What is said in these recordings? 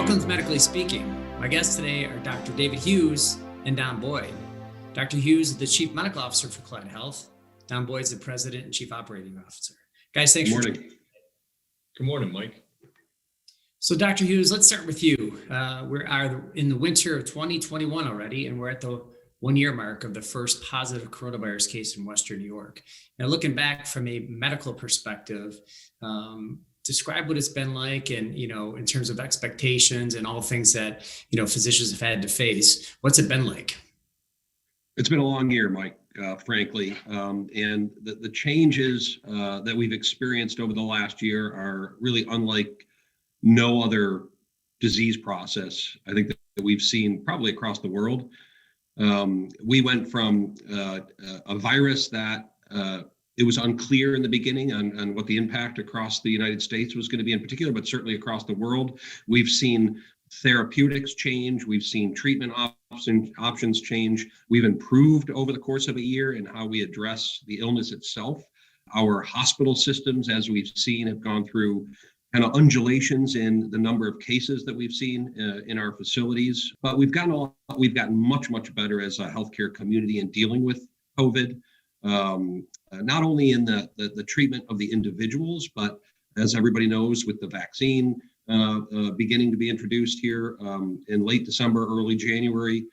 Welcome to Medically Speaking. My guests today are Dr. David Hughes and Don Boyd. Dr. Hughes is the Chief Medical Officer for Collide Health. Don Boyd is the President and Chief Operating Officer. Guys, thanks for joining. Good morning, Mike. So, Dr. Hughes, let's start with you. We are in the winter of 2021 already, and we're at the 1-year mark of the first positive coronavirus case in Western New York. Now, looking back from a medical perspective, describe what it's been like, and in terms of expectations and all things that physicians have had to face. What's it been like? It's been a long year, Mike, frankly, and the changes that we've experienced over the last year are really unlike no other disease process I think that we've seen probably across the world. We went from a virus that it was unclear in the beginning on what the impact across the United States was going to be in particular, but certainly across the world. We've seen therapeutics change. We've seen treatment options change. We've improved over the course of a year in how we address the illness itself. Our hospital systems, as we've seen, have gone through kind of undulations in the number of cases that we've seen in our facilities. But we've gotten much better as a healthcare community in dealing with COVID. Not only in the treatment of the individuals, but as everybody knows, with the vaccine beginning to be introduced here in late December, early January,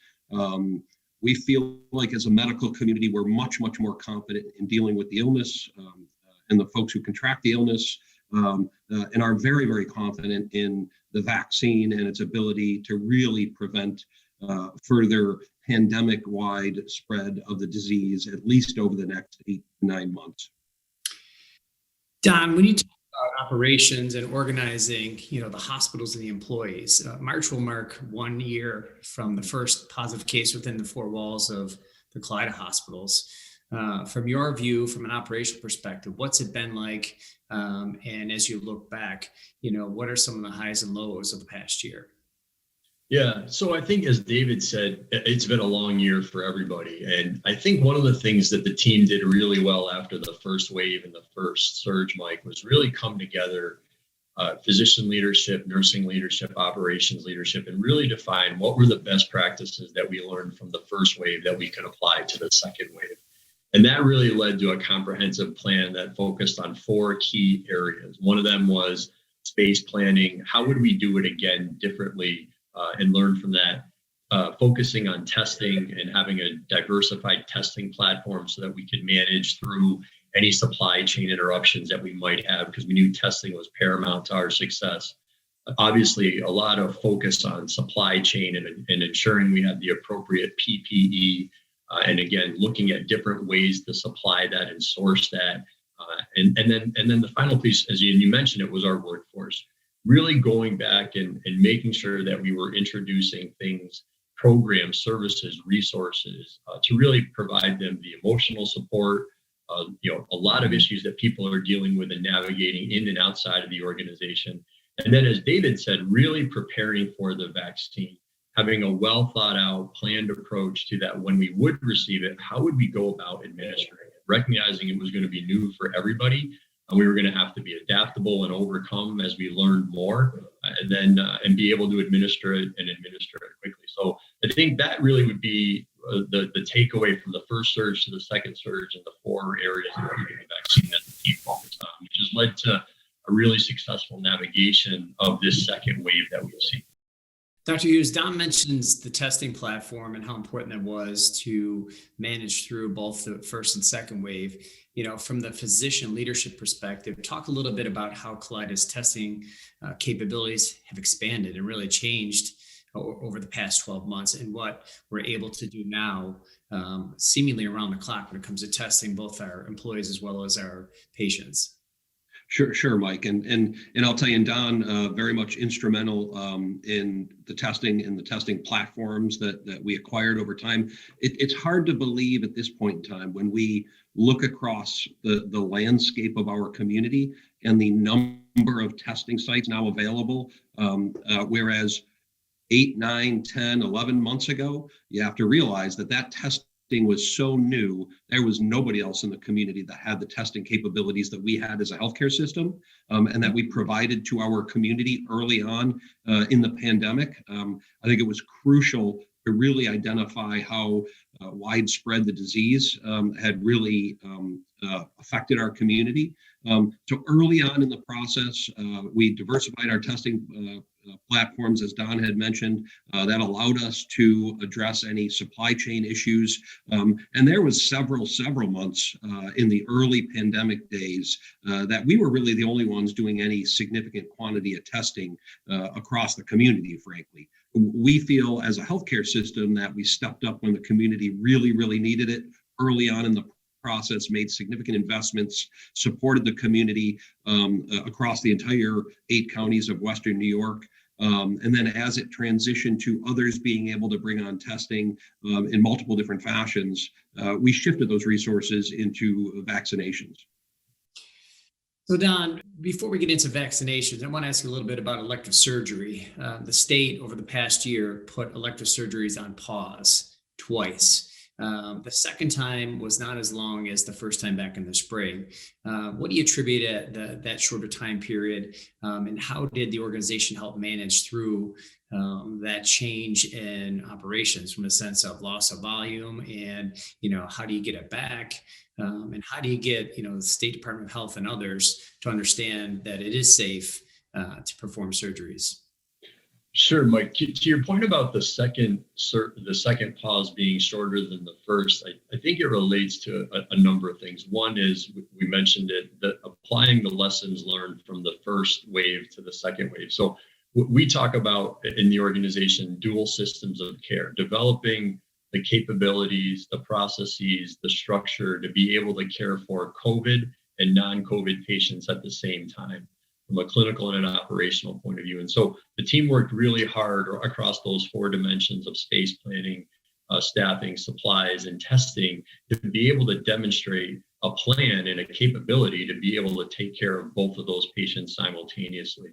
we feel like as a medical community, we're much more confident in dealing with the illness and the folks who contract the illness, and are very confident in the vaccine and its ability to really prevent further pandemic-wide spread of the disease, at least over the next 8 to 9 months. Don, when you talk about operations and organizing, the hospitals and the employees, March will mark 1 year from the first positive case within the 4 walls of the Collide hospitals. From your view, from an operational perspective, what's it been like? And as you look back, what are some of the highs and lows of the past year? Yeah, so I think, as David said, it's been a long year for everybody. And I think one of the things that the team did really well after the first wave and the first surge, Mike, was really come together, physician leadership, nursing leadership, operations leadership, and really define what were the best practices that we learned from the first wave that we could apply to the second wave. And that really led to a comprehensive plan that focused on 4 key areas. One of them was space planning. How would we do it again differently? And learn from that, focusing on testing and having a diversified testing platform so that we could manage through any supply chain interruptions that we might have, because we knew testing was paramount to our success. Obviously, a lot of focus on supply chain and ensuring we had the appropriate PPE, and again, looking at different ways to supply that and source that. And then the final piece, as you mentioned, it was our workforce. Really going back and making sure that we were introducing things, programs, services, resources to really provide them the emotional support, a lot of issues that people are dealing with and navigating in and outside of the organization. And then, as David said, really preparing for the vaccine, having a well thought out, planned approach to that. When we would receive it, how would we go about administering it? Recognizing it was going to be new for everybody. We were going to have to be adaptable and overcome as we learned more, and be able to administer it quickly. So I think that really would be the takeaway from the first surge to the second surge, and the 4 areas of the vaccine that the team focused on, which has led to a really successful navigation of this second wave that we've seen. Dr. Hughes, Don mentions the testing platform and how important that was to manage through both the first and second wave. From the physician leadership perspective, talk a little bit about how Collide's testing capabilities have expanded and really changed over the past 12 months, and what we're able to do now, seemingly around the clock when it comes to testing both our employees as well as our patients. Sure, Mike, and I'll tell you, Don, very much instrumental in the testing and the testing platforms that we acquired over time. It's hard to believe at this point in time, when we look across the landscape of our community and the number of testing sites now available, whereas 8, 9, 10, 11 months ago, you have to realize that testing was so new, there was nobody else in the community that had the testing capabilities that we had as a healthcare system, and that we provided to our community early on in the pandemic. I think it was crucial to really identify how widespread the disease had really affected our community. So early on in the process, we diversified our testing platforms, as Don had mentioned, that allowed us to address any supply chain issues. And there was several months in the early pandemic days that we were really the only ones doing any significant quantity of testing across the community, frankly. We feel as a healthcare system that we stepped up when the community really needed it early on in the process, made significant investments, supported the community across the entire 8 counties of Western New York. And then as it transitioned to others being able to bring on testing in multiple different fashions, we shifted those resources into vaccinations. So Don, before we get into vaccinations, I want to ask you a little bit about elective surgery. The state over the past year put elective surgeries on pause twice. The second time was not as long as the first time back in the spring. What do you attribute that shorter time period, and how did the organization help manage through that change in operations from a sense of loss of volume, and how do you get it back, and how do you get the State Department of Health and others to understand that it is safe to perform surgeries? Sure, Mike. To your point about the second pause being shorter than the first, I think it relates to a number of things. One is, we mentioned it, that applying the lessons learned from the first wave to the second wave. So we talk about in the organization dual systems of care, developing the capabilities, the processes, the structure to be able to care for COVID and non-COVID patients at the same time, from a clinical and an operational point of view. And so the team worked really hard across those 4 dimensions of space planning, staffing, supplies, and testing to be able to demonstrate a plan and a capability to be able to take care of both of those patients simultaneously.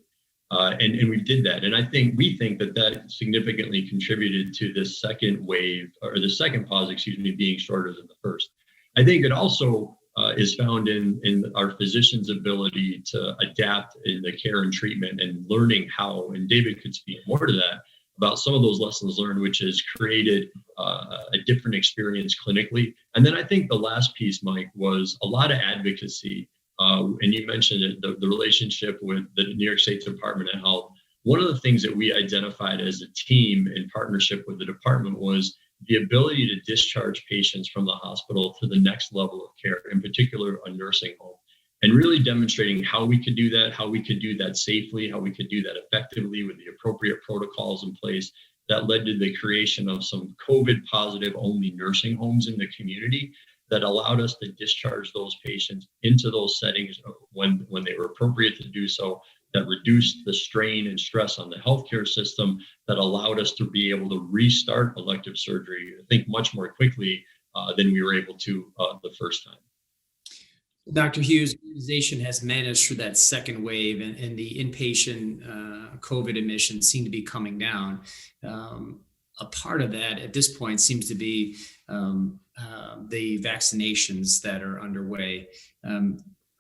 And we did that. And we think that significantly contributed to this second wave, or the second pause, being shorter than the first. I think it also is found in our physicians' ability to adapt in the care and treatment, and learning how, and David could speak more to that, about some of those lessons learned, which has created a different experience clinically. And then I think the last piece, Mike, was a lot of advocacy. And you mentioned it, the relationship with the New York State Department of Health. One of the things that we identified as a team in partnership with the department was the ability to discharge patients from the hospital to the next level of care, in particular a nursing home, and really demonstrating how we could do that safely, how we could do that effectively with the appropriate protocols in place. That led to the creation of some COVID positive only nursing homes in the community that allowed us to discharge those patients into those settings when they were appropriate to do so, that reduced the strain and stress on the healthcare system, that allowed us to be able to restart elective surgery, I think, much more quickly than we were able to the first time. Dr. Hughes, the organization has managed through that second wave, and the inpatient COVID admissions seem to be coming down. A part of that at this point seems to be the vaccinations that are underway.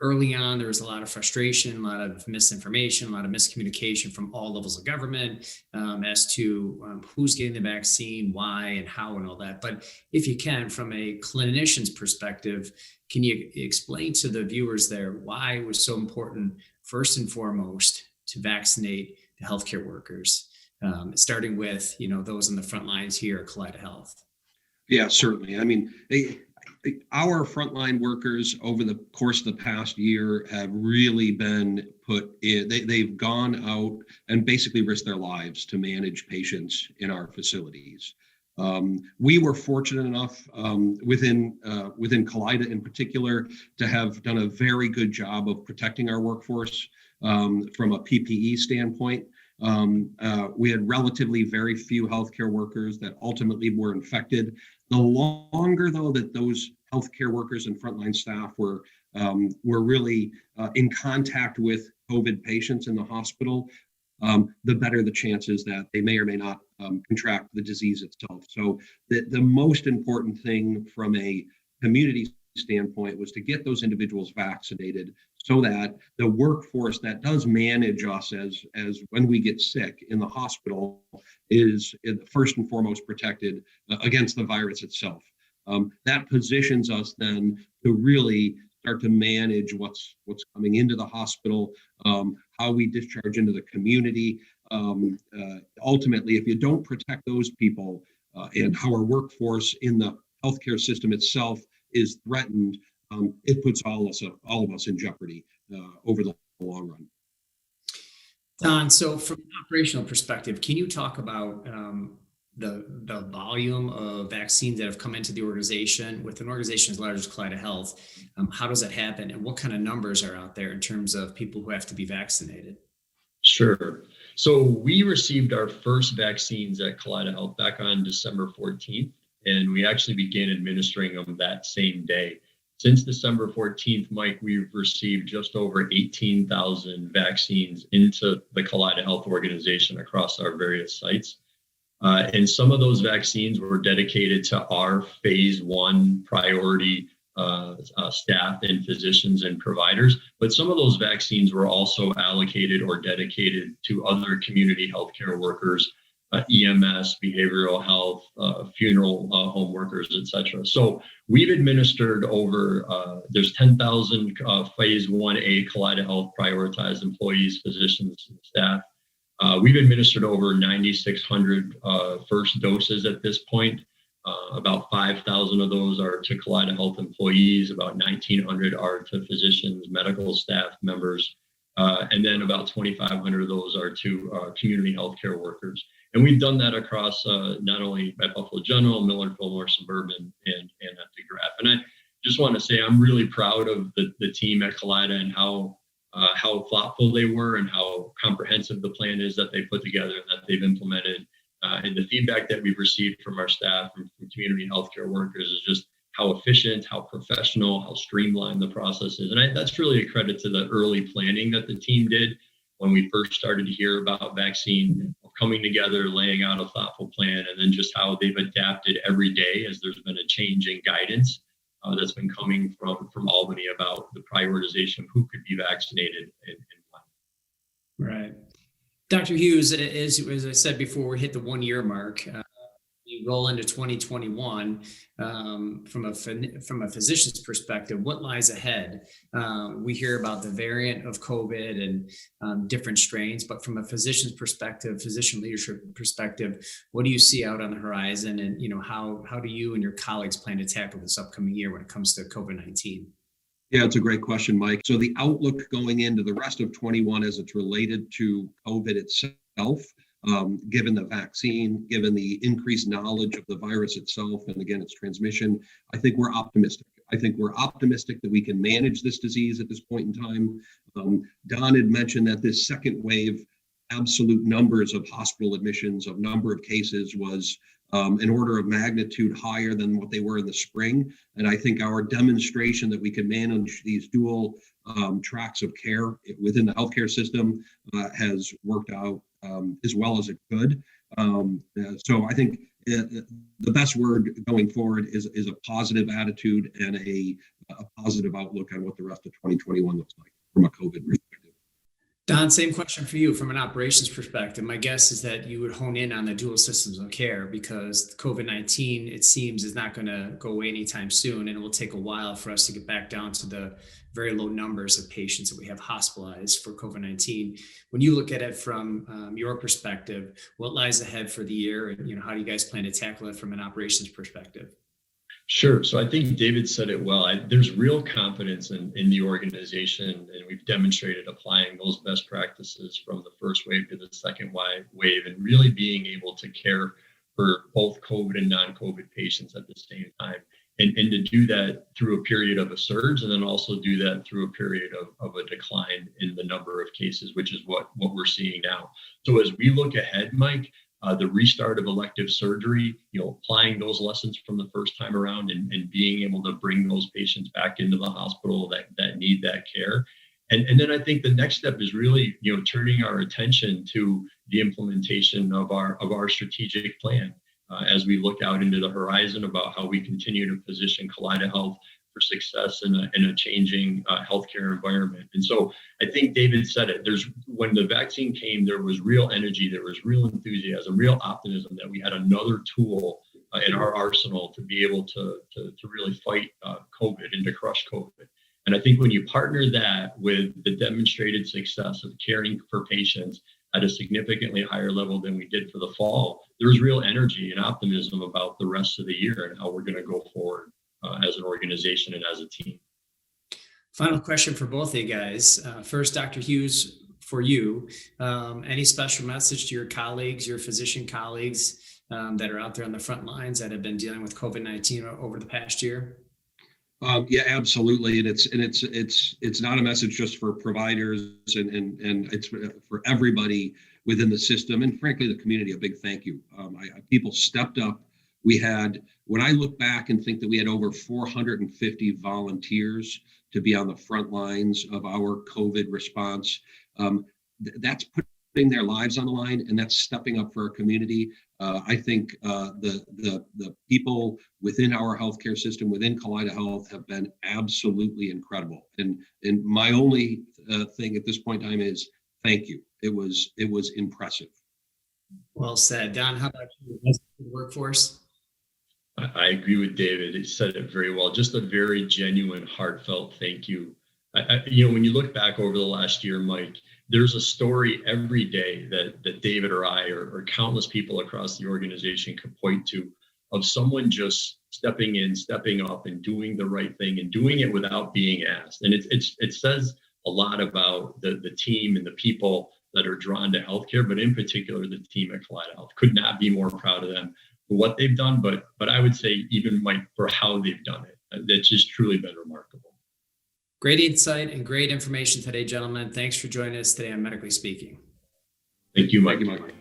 Early on, there was a lot of frustration, a lot of misinformation, a lot of miscommunication from all levels of government as to who's getting the vaccine, why, and how, and all that. But if you can, from a clinician's perspective, can you explain to the viewers there why it was so important, first and foremost, to vaccinate the healthcare workers, starting with those in the front lines here at Kaleida Health? Yeah, certainly. I mean, our frontline workers over the course of the past year have really been put in, they've gone out and basically risked their lives to manage patients in our facilities. We were fortunate enough within Kaleida in particular to have done a very good job of protecting our workforce from a PPE standpoint. We had relatively very few healthcare workers that ultimately were infected. The longer, though, that those healthcare workers and frontline staff were really in contact with COVID patients in the hospital, the better the chances that they may or may not contract the disease itself. So the most important thing from a community standpoint was to get those individuals vaccinated so that the workforce that does manage us as when we get sick in the hospital is first and foremost protected against the virus itself. That positions us then to really start to manage what's coming into the hospital, how we discharge into the community. Ultimately, if you don't protect those people and how our workforce in the healthcare system itself is threatened, it puts all of us in jeopardy over the long run. Don, so from an operational perspective, can you talk about the volume of vaccines that have come into the organization with an organization as large as Kaleida Health? How does that happen, and what kind of numbers are out there in terms of people who have to be vaccinated? Sure. So we received our first vaccines at Kaleida Health back on December 14th, and we actually began administering them that same day. Since December 14th, Mike, we've received just over 18,000 vaccines into the Kaleida Health organization across our various sites. And some of those vaccines were dedicated to our phase 1 priority staff and physicians and providers, but some of those vaccines were also allocated or dedicated to other community healthcare workers, EMS, behavioral health, funeral home workers, et cetera. So we've administered over, there's 10,000 phase 1A Kaleida Health prioritized employees, physicians, and staff. We've administered over 9,600 first doses at this point. About 5,000 of those are to Kaleida Health employees, about 1,900 are to physicians, medical staff members, and then about 2,500 of those are to community healthcare workers. And we've done that across not only at Buffalo General, Millard, Fillmore, Suburban, and at DeGraff. And I just want to say I'm really proud of the team at Kaleida and how thoughtful they were and how comprehensive the plan is that they put together and that they've implemented. And the feedback that we've received from our staff and from community healthcare workers is just how efficient, how professional, how streamlined the process is. And that's really a credit to the early planning that the team did when we first started to hear about vaccine coming together, laying out a thoughtful plan, and then just how they've adapted every day as there's been a change in guidance that's been coming from Albany about the prioritization of who could be vaccinated and when. Right. Dr. Hughes, as I said before, we hit the 1 year mark. We roll into 2021. From a physician's perspective, what lies ahead? We hear about the variant of COVID and different strains, but from a physician's perspective, physician leadership perspective, what do you see out on the horizon? And how do you and your colleagues plan to tackle this upcoming year when it comes to COVID-19? Yeah, it's a great question, Mike. So the outlook going into the rest of 21 as it's related to COVID itself, given the vaccine, given the increased knowledge of the virus itself, and again, its transmission, I think we're optimistic. I think we're optimistic that we can manage this disease at this point in time. Don had mentioned that this second wave, absolute numbers of hospital admissions, of number of cases was an order of magnitude higher than what they were in the spring. And I think our demonstration that we can manage these dual tracks of care within the healthcare system has worked out as well as it could. So I think the best word going forward is a positive attitude and a positive outlook on what the rest of 2021 looks like from a COVID perspective. Don, same question for you from an operations perspective. My guess is that you would hone in on the dual systems of care because COVID-19, it seems, is not going to go away anytime soon, and it will take a while for us to get back down to the very low numbers of patients that we have hospitalized for COVID-19. When you look at it from your perspective, what lies ahead for the year, and how do you guys plan to tackle it from an operations perspective? Sure. So I think David said it well. There's real confidence in the organization, and we've demonstrated applying those best practices from the first wave to the second wave and really being able to care for both COVID and non-COVID patients at the same time. And to do that through a period of a surge, and then also do that through a period of a decline in the number of cases, which is what we're seeing now. So as we look ahead, Mike, the restart of elective surgery, applying those lessons from the first time around and being able to bring those patients back into the hospital that need that care. And then I think the next step is really, turning our attention to the implementation of our strategic plan as we look out into the horizon about how we continue to position Kaleida Health for success in a changing healthcare environment. And so I think David said it. When the vaccine came, there was real energy, there was real enthusiasm, real optimism that we had another tool in our arsenal to be able to really fight COVID and to crush COVID. And I think when you partner that with the demonstrated success of caring for patients at a significantly higher level than we did for the fall, there's real energy and optimism about the rest of the year and how we're going to go forward as an organization and as a team. Final question for both of you guys. First, Dr. Hughes, for you, any special message to your colleagues, your physician colleagues that are out there on the front lines that have been dealing with COVID-19 over the past year? Yeah, absolutely. And it's not a message just for providers and it's for everybody within the system and frankly, the community, a big thank you. People stepped up. When I look back and think that we had over 450 volunteers to be on the front lines of our COVID response, that's putting their lives on the line and that's stepping up for our community. I think the people within our healthcare system, within Kaleida Health, have been absolutely incredible. And my only thing at this point in time is thank you. It was impressive. Well said. Don, how about you? The workforce? I agree with David. He said it very well. Just a very genuine, heartfelt thank you. When you look back over the last year, Mike, there's a story every day that David or I or countless people across the organization could point to of someone just stepping in, stepping up and doing the right thing and doing it without being asked. And it says a lot about the team and the people that are drawn to healthcare, but in particular, the team at Kaleida Health. Could not be more proud of them for what they've done, but I would say even, Mike, for how they've done it. It's just truly been remarkable. Great insight and great information today, gentlemen. Thanks for joining us today on Medically Speaking. Thank you, Mike. Thank you, Mike.